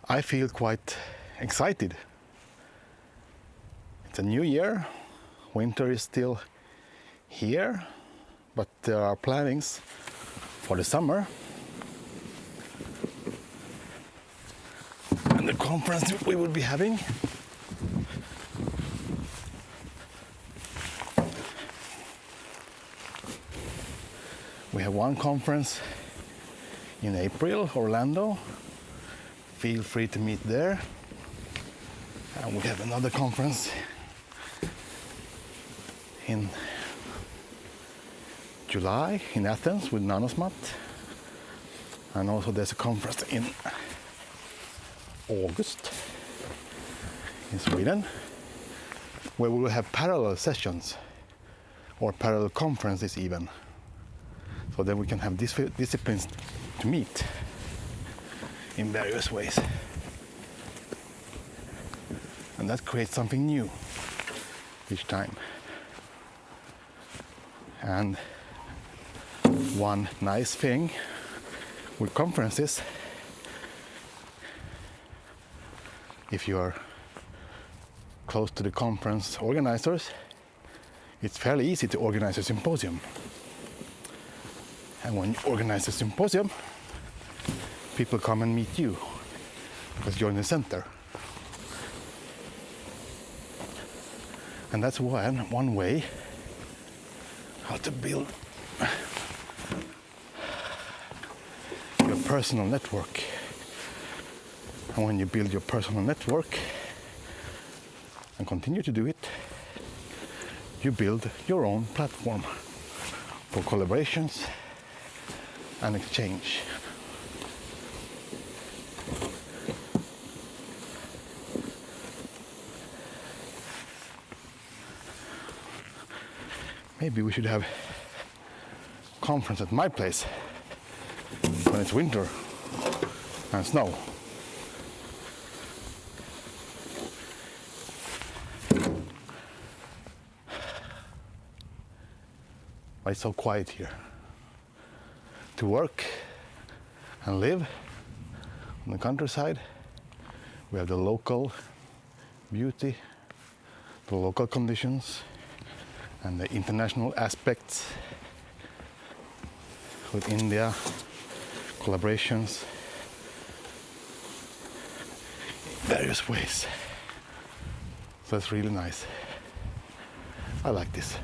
I feel quite excited. It's a new year, winter is still here, but there are plannings for the summer. And the conference we will be having. We have one conference in April, Orlando. Feel free to meet there. And we have another conference in July in Athens with Nanosmat. And also there's a conference in August in Sweden where we will have parallel sessions or parallel conferences even. So then we can have these disciplines to meet in various ways. And that creates something new each time. And one nice thing with conferences, if you are close to the conference organizers, it's fairly easy to organize a symposium. And when you organize a symposium, people come and meet you because you're in the center. And that's one way how to build your personal network. And when you build your personal network and continue to do it, you build your own platform for collaborations and exchange. Maybe we should have a conference at my place when it's winter and snow. But it's so quiet here. To work and live on the countryside, we have the local beauty, the local conditions, and the international aspects with India, collaborations, various ways. So it's really nice. I like this.